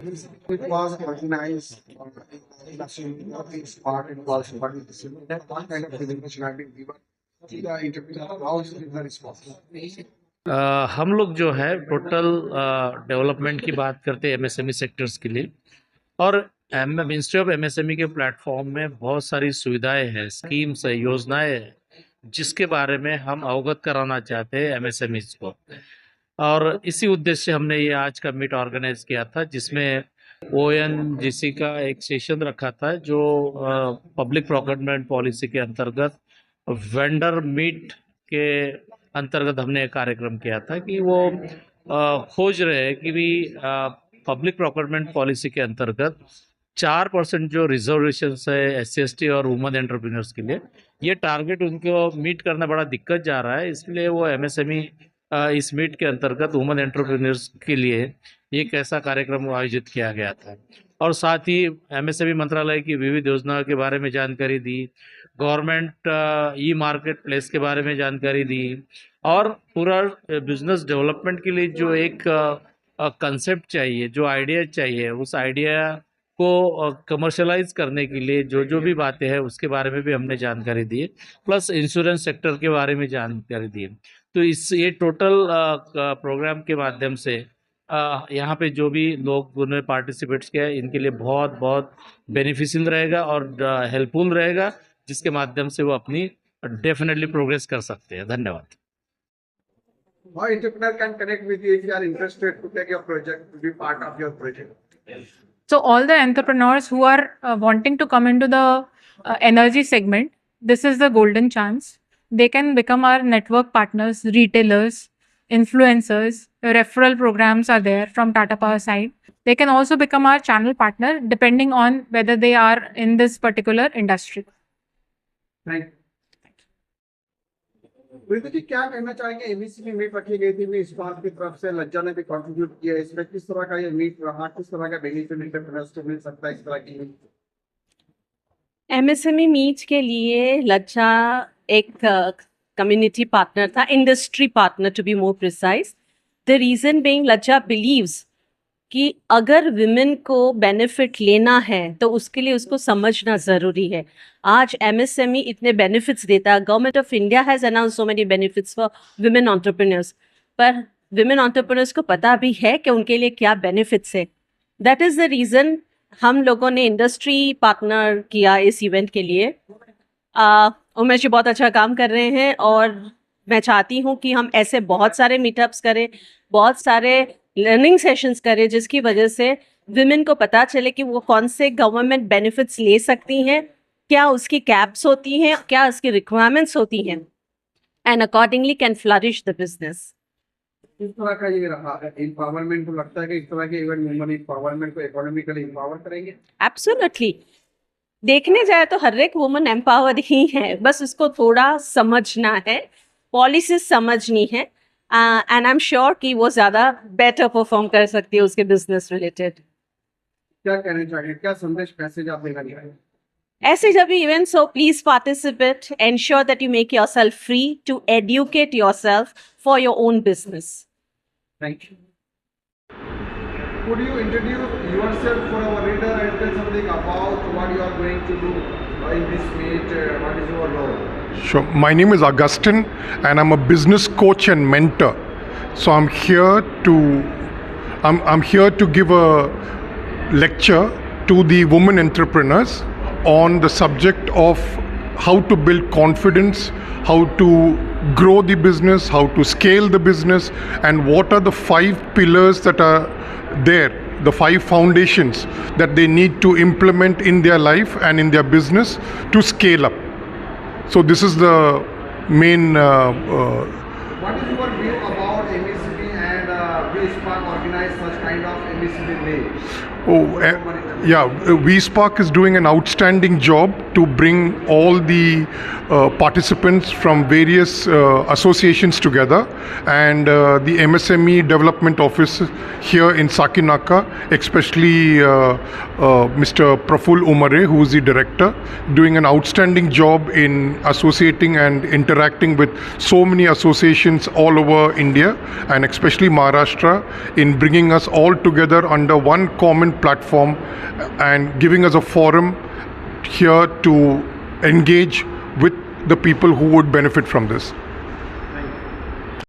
It was organized in part in was participation. That one kind of presentation had been given to the interpreter. How is the response? हम लोग जो है total development की बात करते हैं MSME sectors के लिए, और मिनिस्ट्री ऑफ एमएसएमई के प्लेटफॉर्म में बहुत सारी सुविधाएं हैं, स्कीम्स है, योजनाएं हैं, जिसके बारे में हम अवगत कराना चाहते हैं एमएसएमईज को। और इसी उद्देश्य से हमने ये आज का मीट ऑर्गेनाइज किया था, जिसमें ओएनजीसी का एक सेशन रखा था, जो पब्लिक प्रोक्योरमेंट पॉलिसी के अंतर्गत वेंडर मीट के अंतर्गत हमने एक कार्यक्रम किया था कि वो खोज रहे हैं कि भी पब्लिक प्रोक्योरमेंट पॉलिसी के अंतर्गत 4% जो रिजर्वेशन है SC/ST और वुमेन एंटरप्रेन्योर्स के लिए, ये टारगेट उनको मीट करना बड़ा दिक्कत जा रहा है। इसलिए वो एमएसएमई इस मीट के अंतर्गत वुमेन एंटरप्रेन्योर्स के लिए एक ऐसा कार्यक्रम आयोजित किया गया था, और साथ ही एमएसएमई मंत्रालय की विविध योजनाओं के बारे में जानकारी दी, गवर्नमेंट ई मार्केट प्लेस के बारे में जानकारी दी, और पूरा बिजनेस डेवलपमेंट के लिए जो एक कंसेप्ट चाहिए, जो आइडिया चाहिए, उस आइडिया को कमर्शलाइज करने के लिए जो जो भी बातें हैं उसके बारे में भी हमने जानकारी दी, प्लस इंश्योरेंस सेक्टर के बारे में जानकारी दी। तो ये टोटल प्रोग्राम के माध्यम से यहाँ पे जो भी लोग उन्होंने पार्टिसिपेट्स किया है, इनके लिए बहुत बहुत बेनिफिशियल रहेगा और हेल्पफुल रहेगा, जिसके माध्यम से वो अपनी डेफिनेटली प्रोग्रेस कर सकते हैं। धन्यवाद। How entrepreneur can connect with you if you are interested to take your project, to be part of your project? So all the entrepreneurs who are wanting to come into the energy segment, this is the golden chance. They can become our network partners, retailers, influencers. Referral programs are there from Tata Power side. They can also become our channel partner depending on whether they are in this particular industry. Thank you. Preeti ji, क्या कहना चाहेंगे? MSME meet रखी गई थी, इस बात की तरफ से लज्जा ने भी कंट्रीब्यूट किया, इसमें किस तरह का ये मीट रहा, किस तरह का बेनिफिट एंटरप्रेन्योर्स को मिल सकता है इस तरह की मीट? एमएसएमई मीट के लिए लज्जा एक कम्युनिटी पार्टनर था, industry partner to be more precise. The reason being, Lajja believes कि अगर विमेन को बेनिफिट लेना है तो उसके लिए उसको समझना ज़रूरी है। आज एमएसएमई इतने बेनिफिट्स देता है, government of India has announce so many benefits for women entrepreneurs, पर विमेन एंटरप्रेन्योर्स को पता भी है कि उनके लिए क्या बेनिफिट्स है। दैट इज़ द रीज़न हम लोगों ने इंडस्ट्री पार्टनर किया इस इवेंट के लिए। उमेश जी बहुत अच्छा काम कर रहे हैं, और मैं चाहती हूँ कि हम ऐसे बहुत सारे मीटअप्स करें, बहुत सारे लर्निंग सेशंस करें, जिसकी वजह से विमेन को पता चले कि वो कौन से गवर्नमेंट बेनिफिट्स ले सकती हैं, क्या उसकी कैप्स होती हैं, क्या उसकी रिक्वायरमेंट्स होती हैं, and accordingly can flourish the business. इस तरह का ये रहा है एम्पावरमेंट, को लगता है कि इस तरह के इवेंट वुमेन एम्पावरमेंट को इकोनॉमिकली एम्पावर करेंगे? एब्सोल्युटली। देखने जाए तो हर एक वुमन एम्पावर्ड ही है, बस उसको थोड़ा समझना है, पॉलिसीज समझनी है, एंड आई एम श्योर कि वो ज़्यादा बेटर परफॉर्म कर सकती है उसके बिजनेस रिलेटेड। क्या कहना चाहिए, क्या संदेश मैसेज आप देना चाहेंगे? ऐसे जब भी इवेंट्स हो, please participate, ensure that you make yourself free to educate yourself for your own business. Thank you. Could you introduce yourself for our reader and tell something about what you are going to do in this meet? What is your role? Sure. My name is Augustine, and I'm a business coach and mentor. So I'm here to give a lecture to the women entrepreneurs on the subject of how to build confidence, how to grow the business, how to scale the business, and what are the 5 pillars that are there, the 5 foundations that they need to implement in their life and in their business to scale up. So this is the main What is your view about MSCB and WeSpark organize such kind of MSCB day? WeSpark is doing an outstanding job to bring all the participants from various associations together, and the MSME Development Office here in Sakinaka, especially Mr. Praful Umare, who is the director, doing an outstanding job in associating and interacting with so many associations all over India, and especially Maharashtra, in bringing us all together under one one common platform and giving us a forum here to engage with the people who would benefit from this.